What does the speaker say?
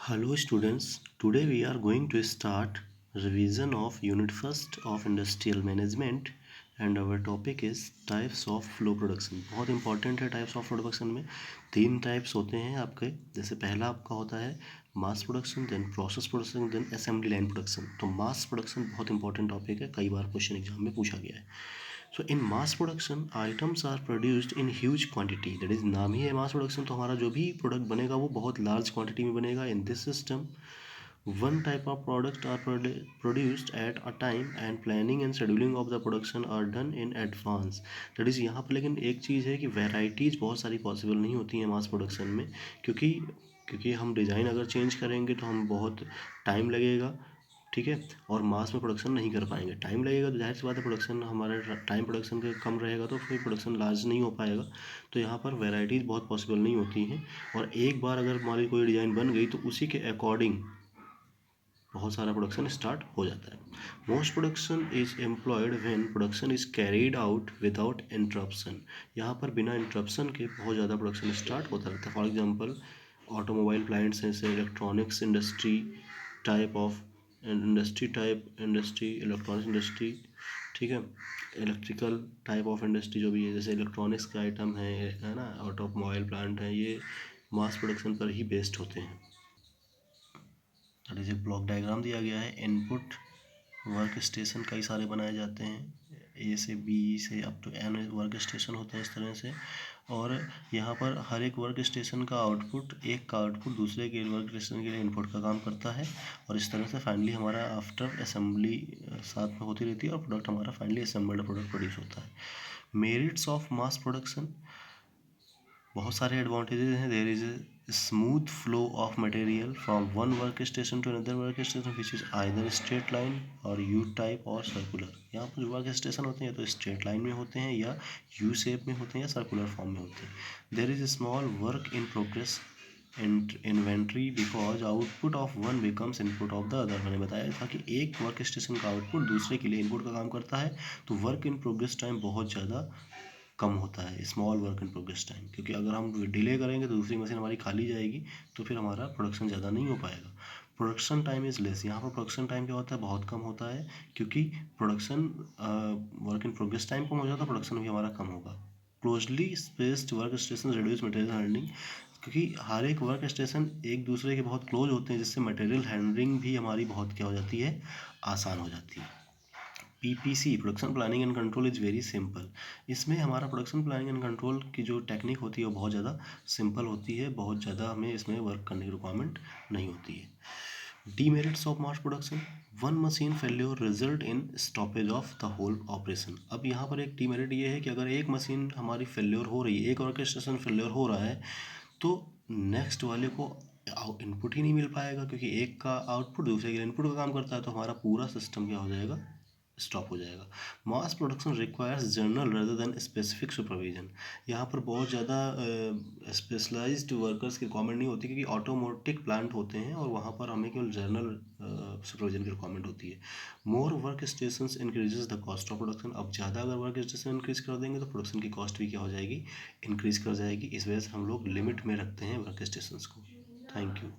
Hello students, today we are going to start revision of unit first of industrial management and our topic is types of flow production। बहुत important है। Types of flow production में तीन types होते हैं आपके। जैसे पहला आपका होता है mass production, then process production, then assembly line production. तो मास प्रोडक्शन बहुत इंपॉर्टेंट टॉपिक है, कई बार क्वेश्चन एग्जाम में पूछा गया है। So in mass production items are produced in huge quantity, that is नाम ही है मास प्रोडक्शन। तो हमारा जो भी प्रोडक्ट बनेगा वो बहुत लार्ज क्वांटिटी में बनेगा। In this system one type of product are produced at a time and planning and scheduling of the production are done in advance। that is यहाँ पर लेकिन एक चीज़ है कि वेराइटीज़ बहुत सारी पॉसिबल नहीं होती हैं मास प्रोडक्शन में, क्योंकि हम डिज़ाइन अगर चेंज करेंगे तो हम बहुत टाइम लगेगा, ठीक है। और मास में प्रोडक्शन नहीं कर पाएंगे, टाइम लगेगा तो जाहिर सी बात है प्रोडक्शन हमारा टाइम प्रोडक्शन का कम रहेगा तो फिर प्रोडक्शन लार्ज नहीं हो पाएगा। तो यहाँ पर वेराइटीज़ बहुत पॉसिबल नहीं होती हैं और एक बार अगर हमारी कोई डिज़ाइन बन गई तो उसी के अकॉर्डिंग बहुत सारा प्रोडक्शन स्टार्ट हो जाता है। Most production is employed when production is carried out without interruption. यहाँ पर बिना इंटरप्शन के बहुत ज़्यादा प्रोडक्शन स्टार्ट होता रहता है। फॉर एग्जांपल ऑटोमोबाइल प्लांट्स हैं, से electronics industry type of industry electronics industry, ठीक है। इलेक्ट्रिकल टाइप ऑफ इंडस्ट्री जो भी है, जैसे इलेक्ट्रॉनिक्स के आइटम है ना, ऑटोमोबाइल प्लांट हैं, ये मास प्रोडक्शन पर ही बेस्ड होते हैं। दैट ब्लॉक डायग्राम दिया गया है। इनपुट वर्क स्टेशन कई सारे बनाए जाते हैं, ए से बी से up to N work station होते हैं इस तरह से। और यहाँ पर हर एक वर्क स्टेशन का आउटपुट, एक का आउटपुट दूसरे के वर्क स्टेशन के लिए इनपुट का काम करता है और इस तरह से फाइनली हमारा आफ्टर असेंबली साथ में होती रहती है और प्रोडक्ट हमारा फाइनली असेंबल्ड प्रोडक्ट प्रोड्यूस होता है। मेरिट्स ऑफ मास प्रोडक्शन, बहुत सारे एडवांटेजेस हैं। There is a smooth flow of material from one work station to another work station which is either straight line or U type or circular. यहाँ पर जो work station होते हैं या तो स्ट्रेट लाइन में होते हैं या यू शेप में होते हैं या सर्कुलर फॉर्म में होते हैं। There is a small work in progress inventory because output of one becomes input of the other. मैंने बताया था कि एक वर्क स्टेशन का आउटपुट दूसरे के लिए इनपुट का काम करता है, तो वर्क इन प्रोग्रेस टाइम बहुत ज़्यादा कम होता है, small work in progress time, क्योंकि अगर हम डिले करेंगे तो दूसरी मशीन हमारी खाली जाएगी तो फिर हमारा प्रोडक्शन ज़्यादा नहीं हो पाएगा। प्रोडक्शन टाइम इज़ लेस, यहाँ पर प्रोडक्शन टाइम क्या होता है, बहुत कम होता है, क्योंकि production work in progress time कम हो जाता है, प्रोडक्शन भी हमारा कम होगा। Closely spaced work station reduce material handling, क्योंकि हर एक वर्क स्टेशन एक दूसरे के बहुत क्लोज होते हैं, जिससे मटेरियल हैंडलिंग भी हमारी बहुत क्या हो जाती है, आसान हो जाती है। PPC production planning and control is very simple. इसमें हमारा प्रोडक्शन प्लानिंग एंड कंट्रोल की जो टेक्निक होती है वो बहुत ज़्यादा सिंपल होती है, बहुत ज़्यादा हमें इसमें वर्क करने की रिक्वायरमेंट नहीं होती है। Demerits of mass production, one machine failure result in stoppage of the whole operation. अब यहाँ पर एक डीमेरिट ये है कि अगर एक मशीन हमारी फेल्योर हो रही है, एक ऑर्केस्ट्रेशन फेल्योर हो रहा है, तो नेक्स्ट वाले को इनपुट ही नहीं मिल पाएगा, क्योंकि एक का आउटपुट दूसरे के इनपुट का काम करता है, तो हमारा पूरा सिस्टम क्या हो जाएगा, स्टॉप हो जाएगा। Mass production requires general rather than specific supervision. यहाँ पर बहुत ज़्यादा स्पेशलाइज्ड वर्कर्स की रिक्वायरमेंट नहीं होती, क्योंकि ऑटोमोटिक प्लांट होते हैं और वहाँ पर हमें केवल जनरल सुपरविजन की रिक्वायरमेंट होती है। More work station increases the cost of production. अब ज़्यादा अगर वर्क स्टेशन इंक्रीज कर देंगे तो प्रोडक्शन की कॉस्ट भी क्या हो जाएगी, इंक्रीज कर जाएगी। इस वजह से हम लोग लिमिट में रखते हैं वर्क स्टेशन को। Thank you.